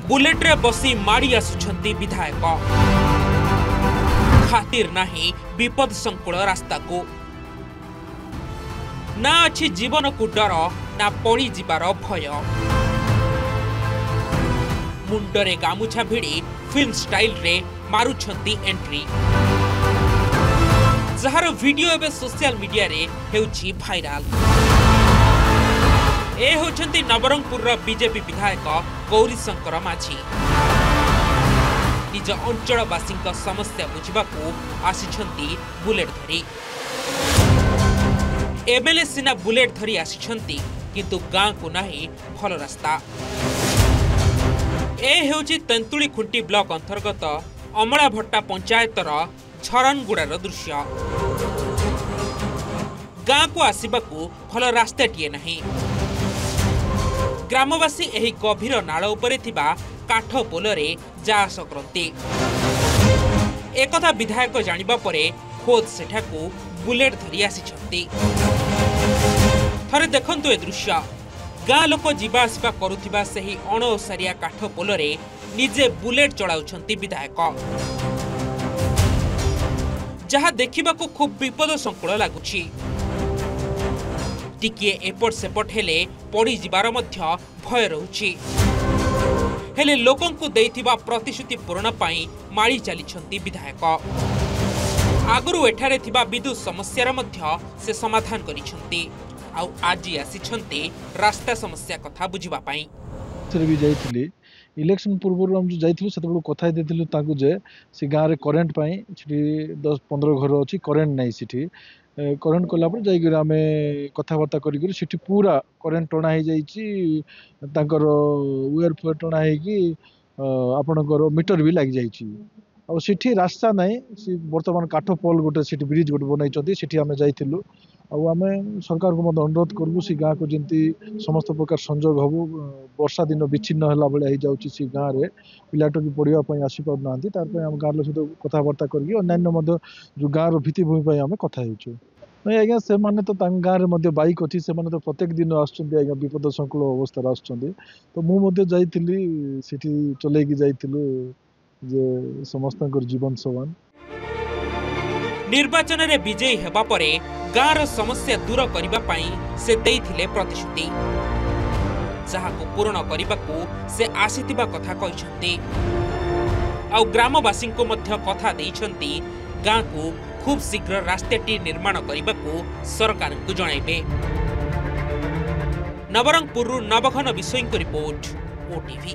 Bullet रे बसी माड़ी आसुछंती विधायक खातिर नाही विपद संकुल रास्ता को ना अच्छी जीवन को डर ना पड़ी जीवार भय मुंडरे गामुछा भिड़ी फिल्म स्टाइल रे मारुछंती एंट्री जहार वीडियो एवं सोशल मीडिया रे हेउछि भाइराल। ए होछंती नवरंगपुर बीजेपी विधायक गौरीशंकर माझी निज अंचलवासी समस्या बुझाकू आसिछंती बुलेट धरी एमएलए सिना बुलेट धरी आसिछंती किंतु गाँ को नहीं भल रास्ता। ए हेउछि तेंतुली खुंटी ब्लॉक अंतर्गत अमला भट्टा पंचायतर झरनगुड़ार दृश्य। गाँ को आसवाकू भल रास्ताटीए नहीं। ग्रामवासी एही गभीर नाल उपरे थिबा काठ पोलरे जा आस करती एकथा विधायक जानिबा परे खोद सेठाकू बुलेट धरी आसिछंती। थरे देखंतु ए दृश्य गाँ लोक जीवा आसवा करुथिबा सेही अणओसारिया काठ पोलरे निजे बुलेट चलाउछंती विधायक जहा देखिबाकू खूब विपद संकुल लागुछि। टिकिए एपट सेपट हेले पड़ी जिबार मध्य भय रहुछि हेले लोकंकु देइथिबा प्रतिश्रुति पूरण पाई माड़ी चलीछंती विधायक। आगुरु एठारे थिबा विद्युत समस्यार मध्य से समाधान करिछंती आउ आजी आसिछंती रास्ता समस्या कथा बुझिबा पाई। भी जाइथिली इलेक्शन पूर्व हम जाइथिलु सेतबेलु कथा देथिलु ताकू जे से गाँ रे करेंट पाई छिटी 10-15 घर अछि करेंट नै सिटी करेंट कला पर जाई आमे कथाबार्ता करी सिटी पूरा करेंट टणा हो जाइए तांकर वेयर फेयर टणा हो आपणकर मीटर भी लग जाइए आ सिटी रास्ता ना बर्तमान काठ पोल गोटे सिटी ब्रिज गोटे बनई सिटी आमे जाइथिलु आमे सरकार को मत अनुरोध करूँ सी गाँ को जमी समस्त प्रकार संजोग हबू वर्षा दिन विच्छिन्न है भाई हो जाऊँगी गाँव में पिलाटी पढ़ाई आसी पार ना आम गाँव सहित कथबार्ता करना जो गाँव भित्तिभूमि आम कथा नहीं आज्ञा से माने तो गाँव में बाइक अच्छी से तो प्रत्येक दिन आज्ञा विपद संकुल अवस्था आसुँच तो मुझे चलैकी जाइलु जे समस्त जीवन समान। निर्वाचन रे विजयी हेबा परे गाँर समस्या दूर करिबा पाई से देइथिले प्रतिश्रुति जहाको पूर्ण करिबाकू से आसीतिबा कथा कहिसंती आ ग्रामवासी को मध्य कथा देइछंती गाँ को खूब शीघ्र रास्ताटी निर्माण करिबाकू सरकार को जणाइबे। नवरंगपुर नवघन विषयको रिपोर्ट ओटीवी।